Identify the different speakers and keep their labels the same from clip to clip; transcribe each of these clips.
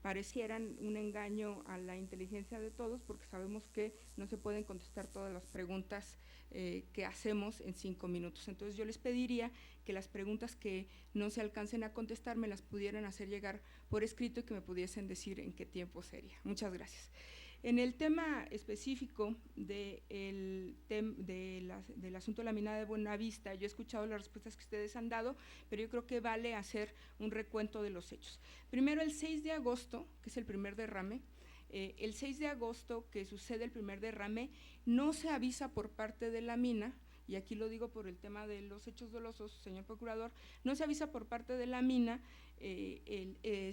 Speaker 1: parecieran un engaño a la inteligencia de todos, porque sabemos que no se pueden contestar todas las preguntas que hacemos en 5 minutos. Entonces yo les pediría que las preguntas que no se alcancen a contestar me las pudieran hacer llegar por escrito y que me pudiesen decir en qué tiempo sería. Muchas gracias. En el tema específico del asunto de la mina de Buenavista, yo he escuchado las respuestas que ustedes han dado, pero yo creo que vale hacer un recuento de los hechos. Primero, el 6 de agosto, que es el primer derrame, el 6 de agosto que sucede el primer derrame, no se avisa por parte de la mina, y aquí lo digo por el tema de los hechos dolosos, señor procurador, no se avisa por parte de la mina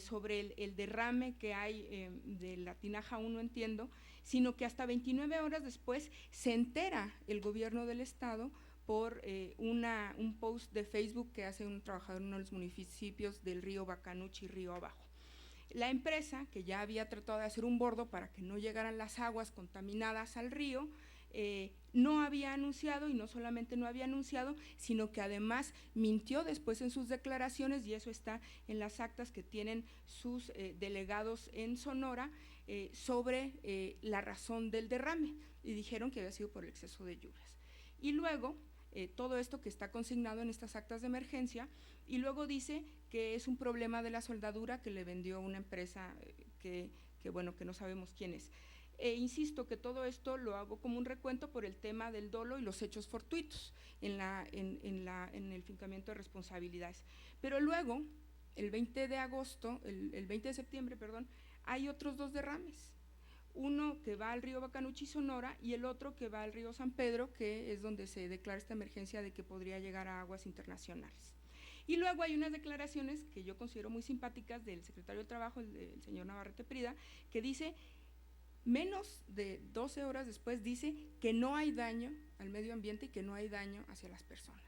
Speaker 1: sobre el derrame que hay de la tinaja 1, entiendo, sino que hasta 29 horas después se entera el gobierno del estado por un post de Facebook que hace un trabajador en uno de los municipios del río Bacanuchi, río abajo. La empresa, que ya había tratado de hacer un bordo para que no llegaran las aguas contaminadas al río, no había anunciado, y no solamente no había anunciado, sino que además mintió después en sus declaraciones, y eso está en las actas que tienen sus delegados en Sonora, sobre la razón del derrame, y dijeron que había sido por el exceso de lluvias. Y luego, todo esto que está consignado en estas actas de emergencia, y luego dice que es un problema de la soldadura que le vendió una empresa bueno, que no sabemos quién es. Insisto que todo esto lo hago como un recuento por el tema del dolo y los hechos fortuitos en el fincamiento de responsabilidades. Pero luego, el 20 de septiembre, perdón, hay otros 2 derrames. Uno que va al río Bacanuchi, Sonora, y el otro que va al río San Pedro, que es donde se declara esta emergencia de que podría llegar a aguas internacionales. Y luego hay unas declaraciones que yo considero muy simpáticas del secretario de Trabajo, el señor Navarrete Prida, que dice, menos de 12 horas después, dice que no hay daño al medio ambiente y que no hay daño hacia las personas.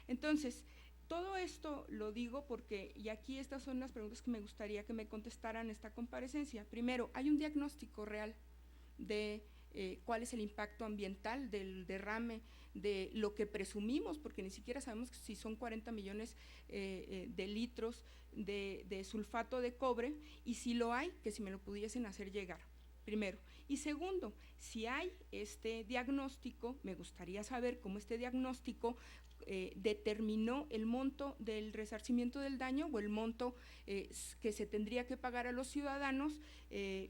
Speaker 1: Entonces, todo esto lo digo porque, y aquí estas son las preguntas que me gustaría que me contestaran esta comparecencia. Primero, ¿hay un diagnóstico real de cuál es el impacto ambiental del derrame, de lo que presumimos, porque ni siquiera sabemos si son 40 millones de litros de sulfato de cobre, y si lo hay, que si me lo pudiesen hacer llegar, primero. Y segundo, si hay este diagnóstico, me gustaría saber cómo este diagnóstico determinó el monto del resarcimiento del daño o el monto que se tendría que pagar a los ciudadanos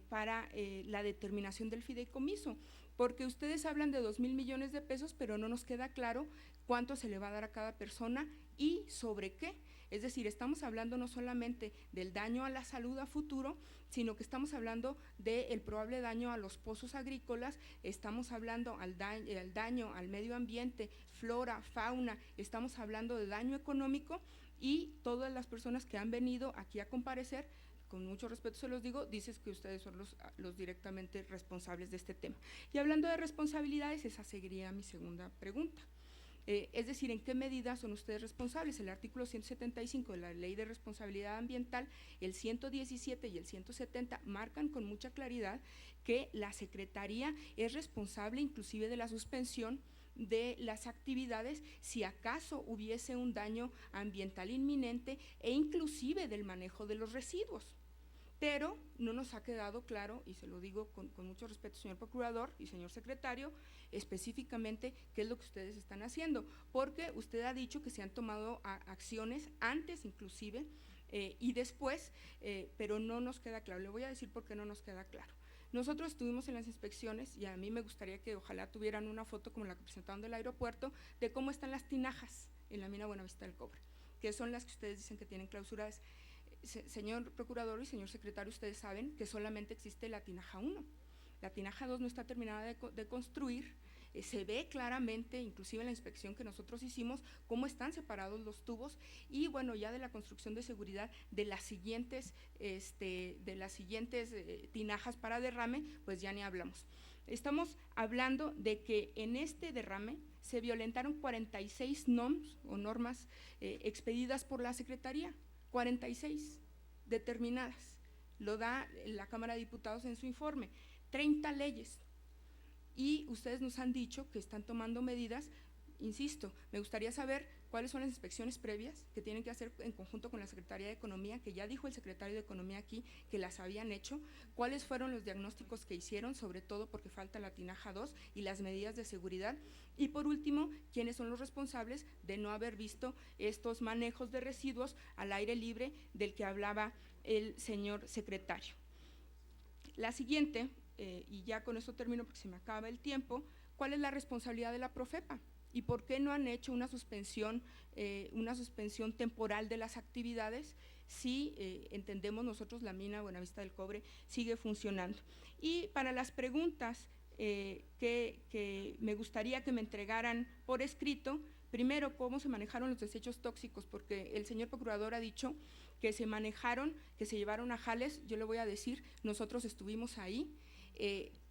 Speaker 1: para la determinación del fideicomiso, porque ustedes hablan de 2,000 millones de pesos, pero no nos queda claro cuánto se le va a dar a cada persona y sobre qué. Es decir, estamos hablando no solamente del daño a la salud a futuro, sino que estamos hablando del probable daño a los pozos agrícolas, estamos hablando al daño al medio ambiente, flora, fauna, estamos hablando de daño económico, y todas las personas que han venido aquí a comparecer, con mucho respeto se los digo, dices que ustedes son los directamente responsables de este tema. Y hablando de responsabilidades, esa seguiría mi segunda pregunta. Es decir, ¿en qué medida son ustedes responsables? El artículo 175 de la Ley de Responsabilidad Ambiental, el 117 y el 170 marcan con mucha claridad que la Secretaría es responsable inclusive de la suspensión de las actividades si acaso hubiese un daño ambiental inminente e inclusive del manejo de los residuos. Pero no nos ha quedado claro, y se lo digo con mucho respeto, señor procurador y señor secretario, específicamente qué es lo que ustedes están haciendo, porque usted ha dicho que se han tomado acciones antes inclusive y después, pero no nos queda claro. Le voy a decir por qué no nos queda claro. Nosotros estuvimos en las inspecciones, y a mí me gustaría que ojalá tuvieran una foto como la que presentaron del aeropuerto, de cómo están las tinajas en la mina Buenavista del Cobre, que son las que ustedes dicen que tienen clausuradas. Señor procurador y señor secretario, ustedes saben que solamente existe la tinaja 1, la tinaja 2 no está terminada de construir, se ve claramente, inclusive en la inspección que nosotros hicimos, cómo están separados los tubos, y bueno, ya de la construcción de seguridad de las siguientes tinajas para derrame, pues ya ni hablamos. Estamos hablando de que en este derrame se violentaron 46 NOMs o normas expedidas por la Secretaría, 46 determinadas, lo da la Cámara de Diputados en su informe, 30 leyes, y ustedes nos han dicho que están tomando medidas insisto, me gustaría saber cuáles son las inspecciones previas que tienen que hacer en conjunto con la Secretaría de Economía, que ya dijo el secretario de Economía aquí que las habían hecho, cuáles fueron los diagnósticos que hicieron, sobre todo porque falta la tinaja 2 y las medidas de seguridad, y por último, quiénes son los responsables de no haber visto estos manejos de residuos al aire libre del que hablaba el señor secretario. La siguiente, y ya con esto termino porque se me acaba el tiempo, ¿cuál es la responsabilidad de la Profepa? ¿Y por qué no han hecho una suspensión temporal de las actividades si entendemos nosotros la mina Buenavista del Cobre sigue funcionando? Y para las preguntas que me gustaría que me entregaran por escrito, primero, ¿cómo se manejaron los desechos tóxicos? Porque el señor procurador ha dicho que se manejaron, que se llevaron a Jales. Yo le voy a decir, nosotros estuvimos ahí.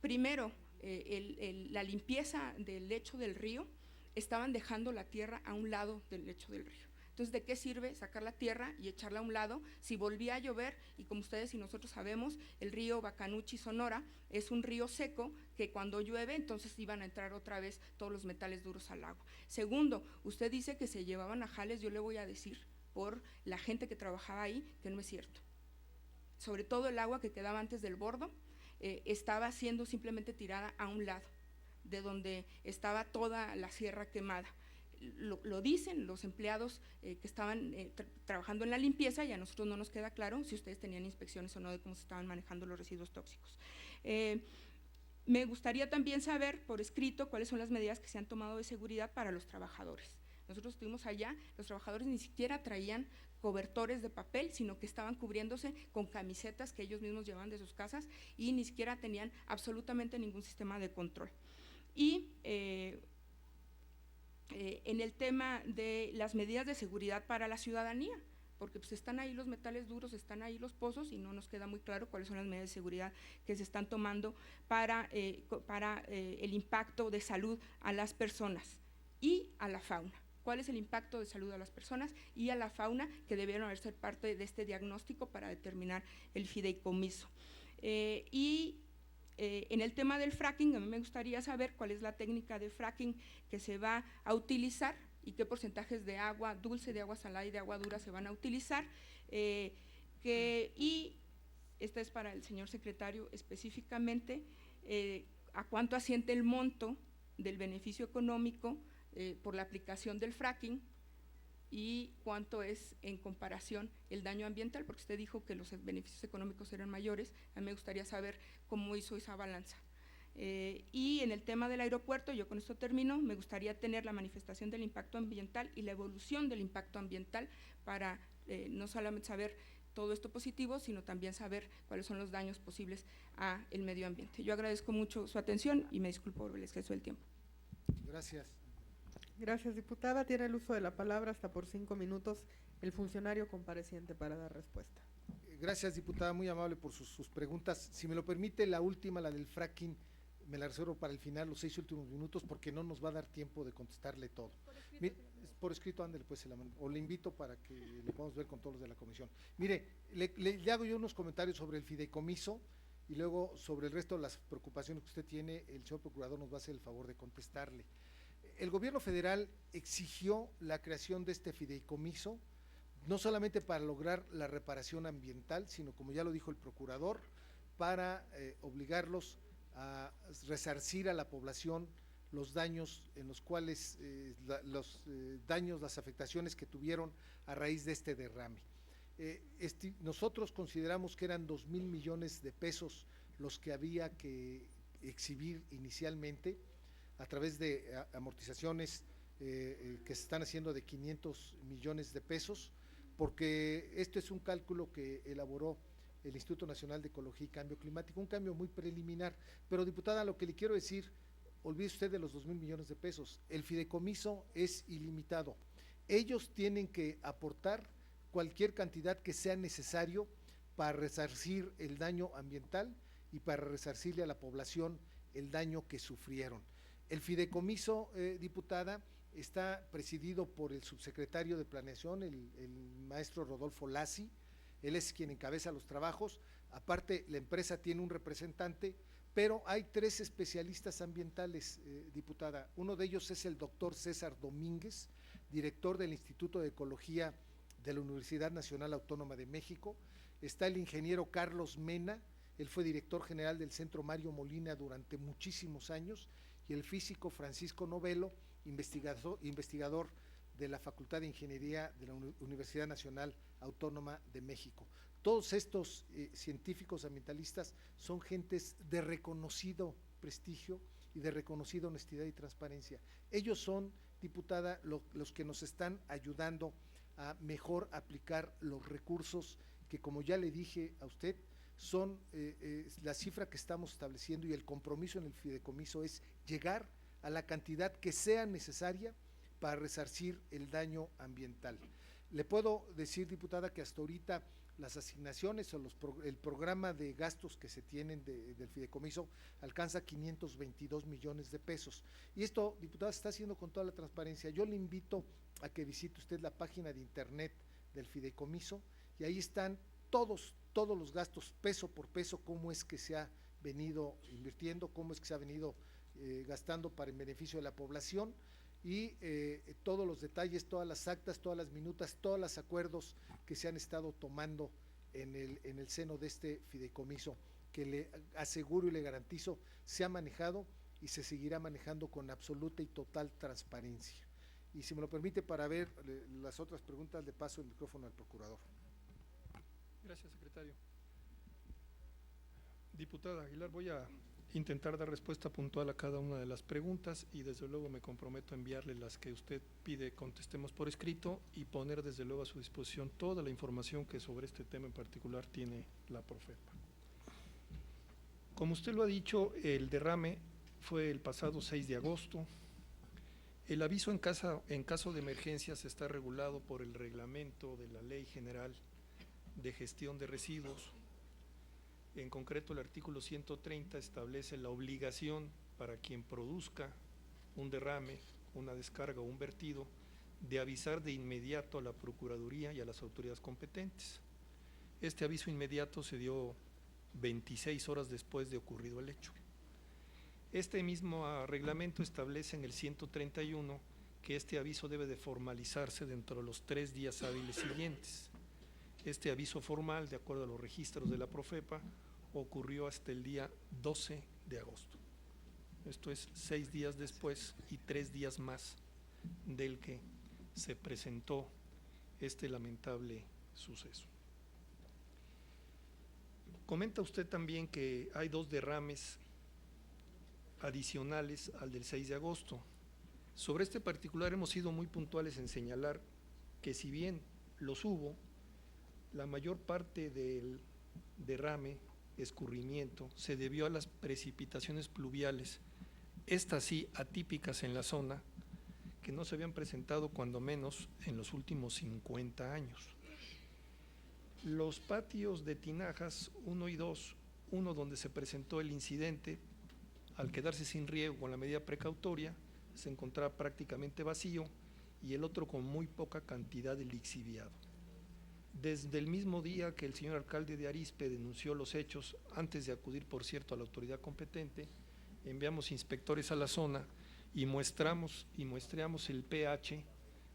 Speaker 1: Primero, la limpieza del lecho del río, estaban dejando la tierra a un lado del lecho del río. Entonces, ¿de qué sirve sacar la tierra y echarla a un lado si volvía a llover? Y como ustedes y nosotros sabemos, el río Bacanuchi, Sonora, es un río seco que cuando llueve, entonces iban a entrar otra vez todos los metales duros al agua. Segundo, usted dice que se llevaban a Jales, yo le voy a decir por la gente que trabajaba ahí que no es cierto. Sobre todo el agua que quedaba antes del bordo estaba siendo simplemente tirada a un lado de donde estaba toda la sierra quemada. Lo dicen los empleados que estaban trabajando en la limpieza, y a nosotros no nos queda claro si ustedes tenían inspecciones o no de cómo se estaban manejando los residuos tóxicos. Me gustaría también saber por escrito cuáles son las medidas que se han tomado de seguridad para los trabajadores. Nosotros estuvimos allá, los trabajadores ni siquiera traían cobertores de papel, sino que estaban cubriéndose con camisetas que ellos mismos llevaban de sus casas y ni siquiera tenían absolutamente ningún sistema de control. Y en el tema de las medidas de seguridad para la ciudadanía, porque pues están ahí los metales duros, están ahí los pozos y no nos queda muy claro cuáles son las medidas de seguridad que se están tomando para el impacto de salud a las personas y a la fauna. ¿Cuál es el impacto de salud a las personas y a la fauna que debieron haber ser parte de este diagnóstico para determinar el fideicomiso? En el tema del fracking, a mí me gustaría saber cuál es la técnica de fracking que se va a utilizar y qué porcentajes de agua dulce, de agua salada y de agua dura se van a utilizar. Y esta es para el señor secretario específicamente, a cuánto asciende el monto del beneficio económico por la aplicación del fracking y cuánto es en comparación el daño ambiental, porque usted dijo que los beneficios económicos eran mayores. A mí me gustaría saber cómo hizo esa balanza. Y en el tema del aeropuerto, yo con esto termino, me gustaría tener la manifestación del impacto ambiental y la evolución del impacto ambiental para no solamente saber todo esto positivo, sino también saber cuáles son los daños posibles al medio ambiente. Yo agradezco mucho su atención y me disculpo por el exceso del tiempo.
Speaker 2: Gracias.
Speaker 3: Gracias, diputada. Tiene el uso de la palabra hasta por 5 minutos el funcionario compareciente para dar respuesta.
Speaker 2: Gracias, diputada, muy amable por sus preguntas. Si me lo permite, la última, la del fracking, me la reservo para el final, los 6 últimos minutos, porque no nos va a dar tiempo de contestarle todo. Por escrito, ándale, pues, o le invito para que lo podamos ver con todos los de la comisión. Mire, le hago yo unos comentarios sobre el fideicomiso y luego sobre el resto de las preocupaciones que usted tiene, el señor procurador nos va a hacer el favor de contestarle. El gobierno federal exigió la creación de este fideicomiso, no solamente para lograr la reparación ambiental, sino, como ya lo dijo el procurador, para obligarlos a resarcir a la población los daños en los cuales, las afectaciones que tuvieron a raíz de este derrame. Nosotros consideramos que eran 2,000 millones de pesos los que había que exhibir inicialmente, a través de amortizaciones que se están haciendo de 500 millones de pesos, porque esto es un cálculo que elaboró el Instituto Nacional de Ecología y Cambio Climático, un cambio muy preliminar. Pero, diputada, lo que le quiero decir, olvide usted de los 2,000 millones de pesos, el fideicomiso es ilimitado. Ellos tienen que aportar cualquier cantidad que sea necesario para resarcir el daño ambiental y para resarcirle a la población el daño que sufrieron. El fideicomiso, diputada, está presidido por el subsecretario de Planeación, el maestro Rodolfo Lassi. Él es quien encabeza los trabajos. Aparte, la empresa tiene un representante, pero hay 3 especialistas ambientales, diputada. Uno de ellos es el doctor César Domínguez, director del Instituto de Ecología de la Universidad Nacional Autónoma de México. Está el ingeniero Carlos Mena, él fue director general del Centro Mario Molina durante muchísimos años, y el físico Francisco Novelo, investigador de la Facultad de Ingeniería de la Universidad Nacional Autónoma de México. Todos estos científicos ambientalistas son gentes de reconocido prestigio y de reconocida honestidad y transparencia. Ellos son, diputada, los que nos están ayudando a mejor aplicar los recursos que, como ya le dije a usted, son la cifra que estamos estableciendo, y el compromiso en el fideicomiso es llegar a la cantidad que sea necesaria para resarcir el daño ambiental. Le puedo decir, diputada, que hasta ahorita las asignaciones o el programa de gastos que se tienen del fideicomiso alcanza 522 millones de pesos. Y esto, diputada, se está haciendo con toda la transparencia. Yo le invito a que visite usted la página de internet del fideicomiso, y ahí están todos los gastos, peso por peso, cómo es que se ha venido invirtiendo, cómo es que se ha venido gastando para el beneficio de la población, y todos los detalles, todas las actas, todas las minutas, todos los acuerdos que se han estado tomando en el seno de este fideicomiso, que le aseguro y le garantizo se ha manejado y se seguirá manejando con absoluta y total transparencia. Y si me lo permite, para ver las otras preguntas, le paso el micrófono al procurador.
Speaker 4: Gracias, secretario. Diputada Aguilar, voy a intentar dar respuesta puntual a cada una de las preguntas, y desde luego me comprometo a enviarle las que usted pide contestemos por escrito, y poner desde luego a su disposición toda la información que sobre este tema en particular tiene la Profepa. Como usted lo ha dicho, el derrame fue el pasado 6 de agosto. El aviso en caso de emergencias está regulado por el reglamento de la Ley General de Gestión de Residuos. En concreto, el artículo 130 establece la obligación para quien produzca un derrame, una descarga o un vertido, de avisar de inmediato a la Procuraduría y a las autoridades competentes. Este aviso inmediato se dio 26 horas después de ocurrido el hecho. Este mismo reglamento establece en el 131 que este aviso debe de formalizarse dentro de los 3 días hábiles siguientes. Este aviso formal, de acuerdo a los registros de la Profepa, ocurrió hasta el día 12 de agosto. Esto es 6 días después y 3 días más del que se presentó este lamentable suceso. Comenta usted también que hay 2 derrames adicionales al del 6 de agosto. Sobre este particular hemos sido muy puntuales en señalar que, si bien los hubo, la mayor parte del derrame, escurrimiento, se debió a las precipitaciones pluviales, estas sí atípicas en la zona, que no se habían presentado cuando menos en los últimos 50 años. Los patios de tinajas 1 y 2, uno donde se presentó el incidente, al quedarse sin riego con la medida precautoria, se encontraba prácticamente vacío, y el otro con muy poca cantidad de lixiviado. Desde el mismo día que el señor alcalde de Arizpe denunció los hechos, antes de acudir, por cierto, a la autoridad competente, enviamos inspectores a la zona y muestreamos el pH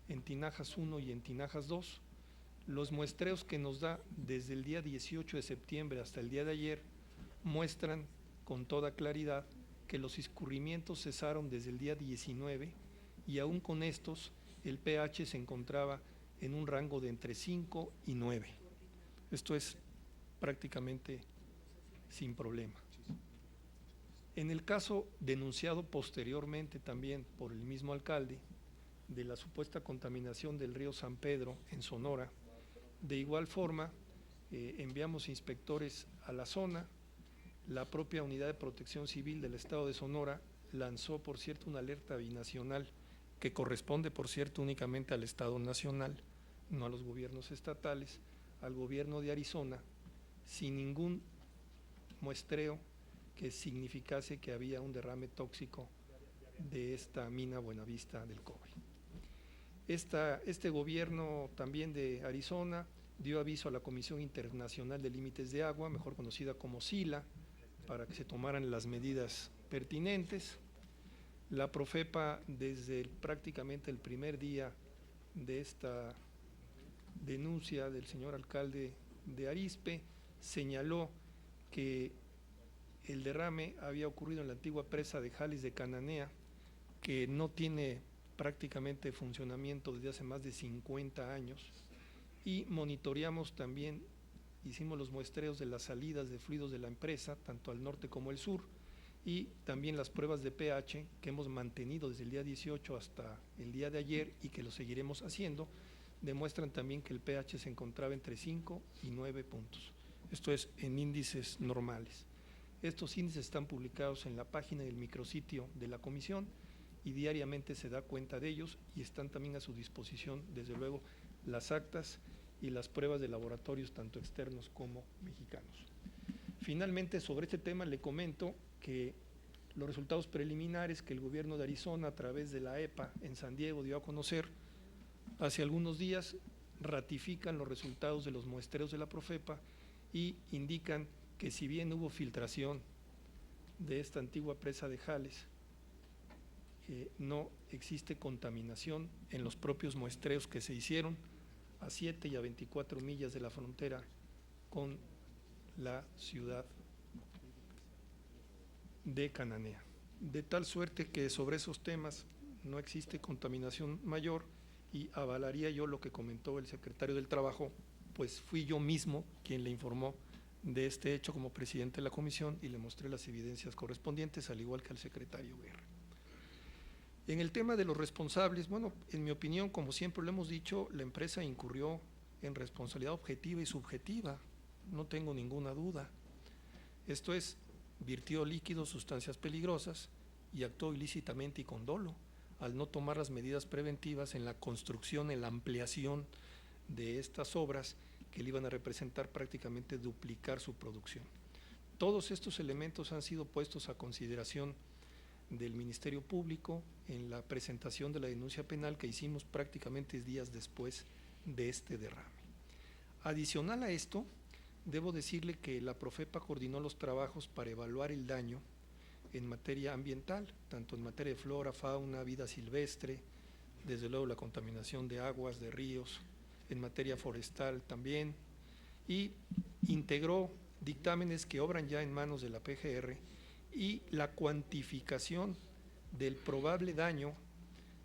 Speaker 4: en tinajas 1 y en tinajas 2. Los muestreos que nos da desde el día 18 de septiembre hasta el día de ayer muestran con toda claridad que los escurrimientos cesaron desde el día 19, y aún con estos el pH se encontraba en un rango de entre 5 y 9. Esto es prácticamente sin problema. En el caso denunciado posteriormente también por el mismo alcalde de la supuesta contaminación del río San Pedro en Sonora, de igual forma enviamos inspectores a la zona. La propia Unidad de Protección Civil del Estado de Sonora lanzó, por cierto, una alerta binacional que corresponde, por cierto, únicamente al Estado Nacional, no a los gobiernos estatales, al gobierno de Arizona, sin ningún muestreo que significase que había un derrame tóxico de esta mina Buenavista del cobre. Este gobierno también de Arizona dio aviso a la Comisión Internacional de Límites de Agua, mejor conocida como SILA, para que se tomaran las medidas pertinentes. La Profepa, desde prácticamente el primer día de esta denuncia del señor alcalde de Arizpe, señaló que el derrame había ocurrido en la antigua presa de Jales de Cananea, que no tiene prácticamente funcionamiento desde hace más de 50 años, y monitoreamos también, hicimos los muestreos de las salidas de fluidos de la empresa, tanto al norte como al sur, y también las pruebas de pH que hemos mantenido desde el día 18 hasta el día de ayer y que lo seguiremos haciendo, demuestran también que el pH se encontraba entre 5 y 9 puntos. Esto es en índices normales. Estos índices están publicados en la página del micrositio de la comisión y diariamente se da cuenta de ellos, y están también a su disposición, desde luego, las actas y las pruebas de laboratorios, tanto externos como mexicanos. Finalmente, sobre este tema le comento que los resultados preliminares que el gobierno de Arizona, a través de la EPA en San Diego, dio a conocer hace algunos días, ratifican los resultados de los muestreos de la Profepa y indican que si bien hubo filtración de esta antigua presa de Jales, no existe contaminación en los propios muestreos que se hicieron a 7 y a 24 millas de la frontera con la ciudad de Cananea. De tal suerte que sobre esos temas no existe contaminación mayor, y avalaría yo lo que comentó el secretario del Trabajo, pues fui yo mismo quien le informó de este hecho como presidente de la comisión y le mostré las evidencias correspondientes, al igual que al secretario Guerra. En el tema de los responsables, bueno, en mi opinión, como siempre lo hemos dicho, la empresa incurrió en responsabilidad objetiva y subjetiva, no tengo ninguna duda. Esto es, virtió líquidos, sustancias peligrosas, y actuó ilícitamente y con dolo al no tomar las medidas preventivas en la construcción, en la ampliación de estas obras que le iban a representar prácticamente duplicar su producción. Todos estos elementos han sido puestos a consideración del Ministerio Público en la presentación de la denuncia penal que hicimos prácticamente días después de este derrame. Adicional a esto, debo decirle que la Profepa coordinó los trabajos para evaluar el daño en materia ambiental, tanto en materia de flora, fauna, vida silvestre, desde luego la contaminación de aguas, de ríos, en materia forestal también, y integró dictámenes que obran ya en manos de la PGR, y la cuantificación del probable daño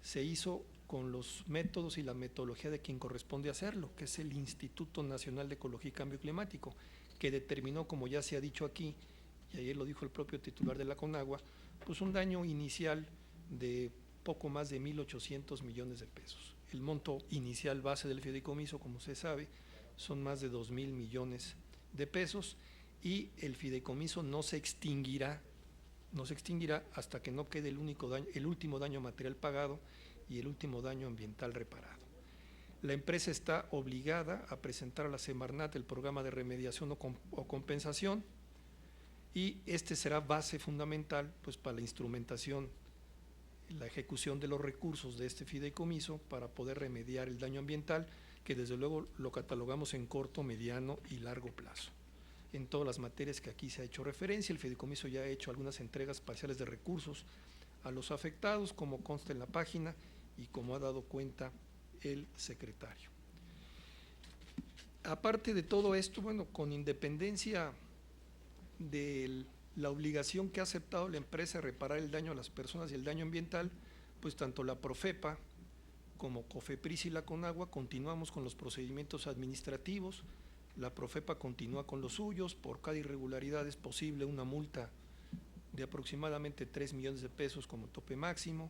Speaker 4: se hizo con los métodos y la metodología de quien corresponde hacerlo, que es el Instituto Nacional de Ecología y Cambio Climático, que determinó, como ya se ha dicho aquí, y ayer lo dijo el propio titular de la CONAGUA, pues un daño inicial de poco más de 1.800 millones de pesos. El monto inicial base del fideicomiso, como se sabe, son más de 2.000 millones de pesos, y el fideicomiso no se extinguirá hasta que no quede el último daño material pagado y el último daño ambiental reparado. La empresa está obligada a presentar a la Semarnat el programa de remediación o compensación, y este será base fundamental pues para la instrumentación, la ejecución de los recursos de este fideicomiso para poder remediar el daño ambiental, que desde luego lo catalogamos en corto, mediano y largo plazo. En todas las materias que aquí se ha hecho referencia, el fideicomiso ya ha hecho algunas entregas parciales de recursos a los afectados, como consta en la página y como ha dado cuenta el secretario. Aparte de todo esto, bueno, con independencia de la obligación que ha aceptado la empresa de reparar el daño a las personas y el daño ambiental, pues tanto la Profepa como COFEPRIS y la CONAGUA continuamos con los procedimientos administrativos. La Profepa continúa con los suyos. Por cada irregularidad es posible una multa de aproximadamente 3 millones de pesos como tope máximo,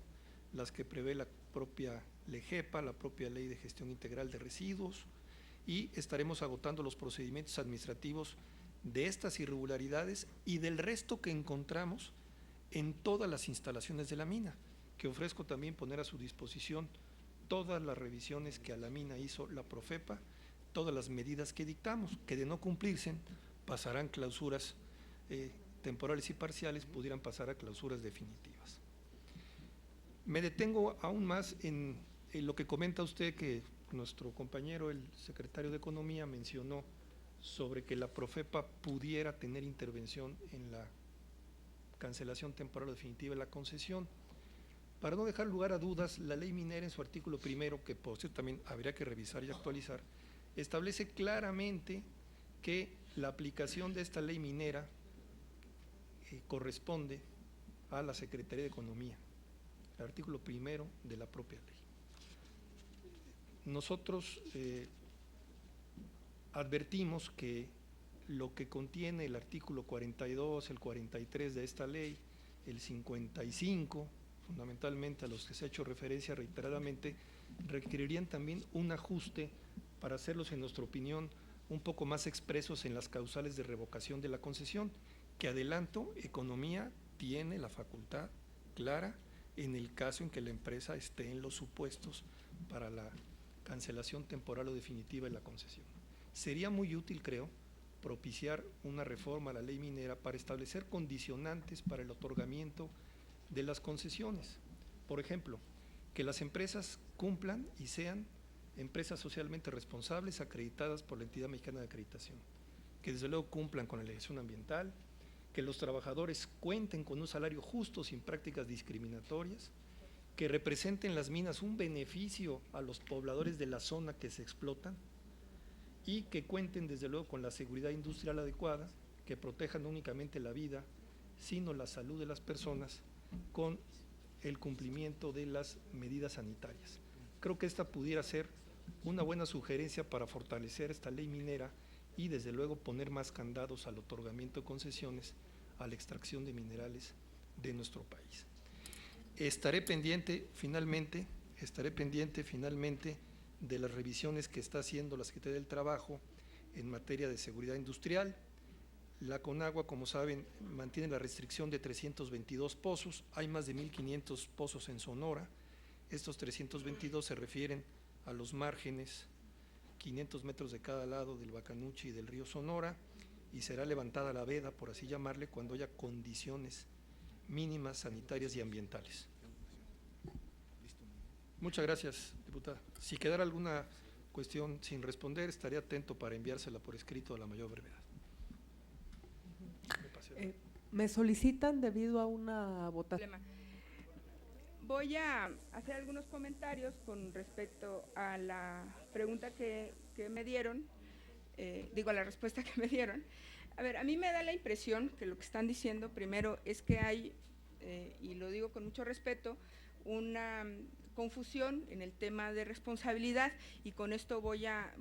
Speaker 4: las que prevé la propia LEGEPA, la propia Ley de Gestión Integral de Residuos, y estaremos agotando los procedimientos administrativos de estas irregularidades y del resto que encontramos en todas las instalaciones de la mina, que ofrezco también poner a su disposición todas las revisiones que a la mina hizo la Profepa, todas las medidas que dictamos, que de no cumplirse pasarán clausuras temporales y parciales, pudieran pasar a clausuras definitivas. Me detengo aún más en lo que comenta usted, que nuestro compañero, el secretario de Economía, mencionó sobre que la Profepa pudiera tener intervención en la cancelación temporal o definitiva de la concesión. Para no dejar lugar a dudas, la ley minera en su artículo primero, que por cierto también habría que revisar y actualizar, establece claramente que la aplicación de esta ley minera corresponde a la Secretaría de Economía, el artículo primero de la propia ley. Nosotros advertimos que lo que contiene el artículo 42, el 43 de esta ley, el 55, fundamentalmente a los que se ha hecho referencia reiteradamente, requerirían también un ajuste para hacerlos, en nuestra opinión, un poco más expresos en las causales de revocación de la concesión, que adelanto, Economía tiene la facultad clara en el caso en que la empresa esté en los supuestos para la cancelación temporal o definitiva de la concesión. Sería muy útil, creo, propiciar una reforma a la ley minera para establecer condicionantes para el otorgamiento de las concesiones. Por ejemplo, que las empresas cumplan y sean empresas socialmente responsables acreditadas por la Entidad Mexicana de Acreditación, que desde luego cumplan con la legislación ambiental, que los trabajadores cuenten con un salario justo sin prácticas discriminatorias, que representen las minas un beneficio a los pobladores de la zona que se explotan y que cuenten desde luego con la seguridad industrial adecuada, que protejan no únicamente la vida, sino la salud de las personas con el cumplimiento de las medidas sanitarias. Creo que esta pudiera ser una buena sugerencia para fortalecer esta ley minera y desde luego poner más candados al otorgamiento de concesiones a la extracción de minerales de nuestro país. Estaré pendiente finalmente de las revisiones que está haciendo la Secretaría del Trabajo en materia de seguridad industrial. La Conagua, como saben, mantiene la restricción de 322 pozos, hay más de 1.500 pozos en Sonora. Estos 322 se refieren a los márgenes, 500 metros de cada lado del Bacanuchi y del río Sonora, y será levantada la veda, por así llamarle, cuando haya condiciones mínimas sanitarias y ambientales. Muchas gracias, diputada. Si quedara alguna cuestión sin responder, estaré atento para enviársela por escrito a la mayor brevedad.
Speaker 3: Me solicitan debido a una votación.
Speaker 1: Voy a hacer algunos comentarios con respecto a la pregunta que me dieron, a la respuesta que me dieron. A ver, a mí me da la impresión que lo que están diciendo primero es que hay, y lo digo con mucho respeto, una confusión en el tema de responsabilidad, y con esto voy a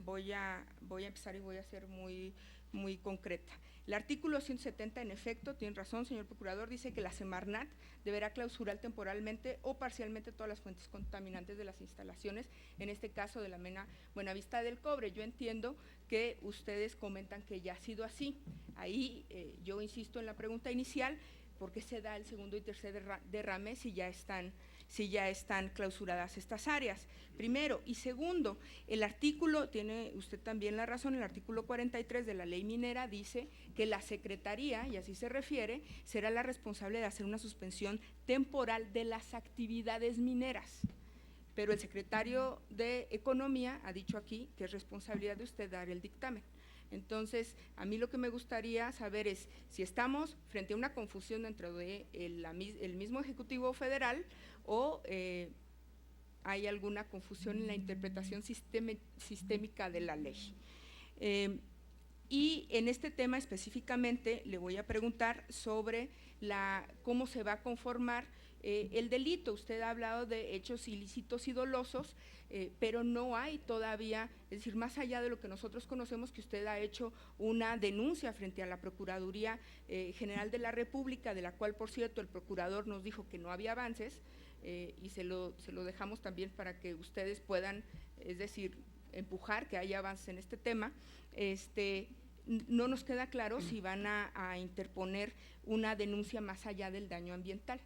Speaker 1: empezar y voy a ser muy concreta. El artículo 170, en efecto, tiene razón, señor procurador, dice que la Semarnat deberá clausurar temporalmente o parcialmente todas las fuentes contaminantes de las instalaciones, en este caso de la mina Buenavista del Cobre. Yo entiendo que ustedes comentan que ya ha sido así. Ahí yo insisto en la pregunta inicial, ¿por qué se da el segundo y tercer derrame si ya están clausuradas estas áreas? Primero. Y segundo, el artículo, tiene usted también la razón, el artículo 43 de la ley minera dice que la Secretaría, y así se refiere, será la responsable de hacer una suspensión temporal de las actividades mineras. Pero el secretario de Economía ha dicho aquí que es responsabilidad de usted dar el dictamen. Entonces, a mí lo que me gustaría saber es si estamos frente a una confusión dentro de el mismo Ejecutivo Federal o hay alguna confusión en la interpretación sistémica de la ley. Y en este tema específicamente le voy a preguntar sobre cómo se va a conformar el delito. Usted ha hablado de hechos ilícitos y dolosos, pero no hay todavía, es decir, más allá de lo que nosotros conocemos, que usted ha hecho una denuncia frente a la Procuraduría General de la República, de la cual, por cierto, el procurador nos dijo que no había avances, y se lo dejamos también para que ustedes puedan, es decir, empujar que haya avances en este tema. No nos queda claro si van a interponer una denuncia más allá del daño ambiental.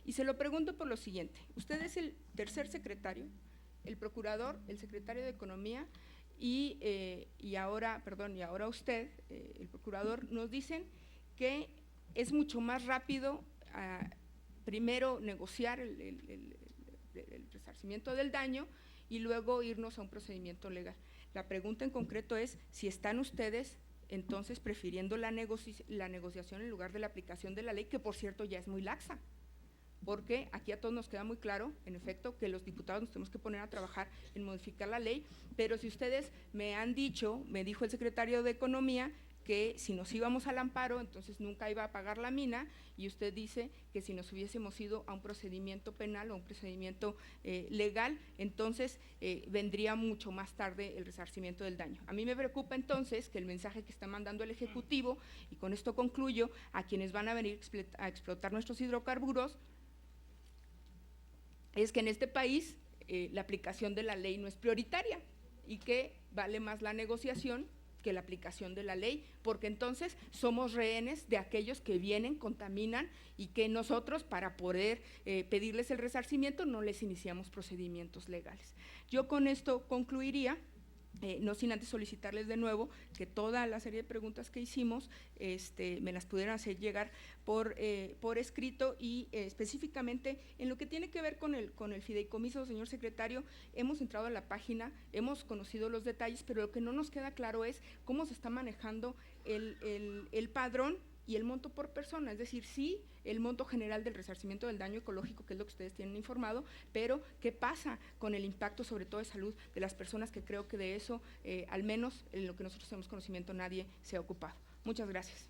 Speaker 1: Y se lo pregunto por lo siguiente: usted es el tercer secretario, el procurador, el secretario de Economía y ahora usted, el procurador, nos dicen que es mucho más rápido primero negociar el resarcimiento del daño y luego irnos a un procedimiento legal. La pregunta en concreto es si están ustedes entonces prefiriendo la negociación en lugar de la aplicación de la ley, que por cierto ya es muy laxa, porque aquí a todos nos queda muy claro, en efecto, que los diputados nos tenemos que poner a trabajar en modificar la ley, pero si ustedes me han dicho, me dijo el secretario de Economía, que si nos íbamos al amparo, entonces nunca iba a pagar la mina, y usted dice que si nos hubiésemos ido a un procedimiento penal o un procedimiento legal, entonces vendría mucho más tarde el resarcimiento del daño. A mí me preocupa entonces que el mensaje que está mandando el Ejecutivo, y con esto concluyo, a quienes van a venir a explotar nuestros hidrocarburos, es que en este país la aplicación de la ley no es prioritaria y que vale más la negociación que la aplicación de la ley, porque entonces somos rehenes de aquellos que vienen, contaminan y que nosotros para poder pedirles el resarcimiento no les iniciamos procedimientos legales. Yo con esto concluiría. No sin antes solicitarles de nuevo que toda la serie de preguntas que hicimos me las pudieran hacer llegar por escrito, y específicamente en lo que tiene que ver con el fideicomiso, señor secretario, hemos entrado a la página, hemos conocido los detalles, pero lo que no nos queda claro es cómo se está manejando el padrón y el monto por persona, es decir, sí el monto general del resarcimiento del daño ecológico, que es lo que ustedes tienen informado, pero ¿qué pasa con el impacto sobre todo de salud de las personas? Que creo que de eso, al menos en lo que nosotros tenemos conocimiento, nadie se ha ocupado. Muchas gracias.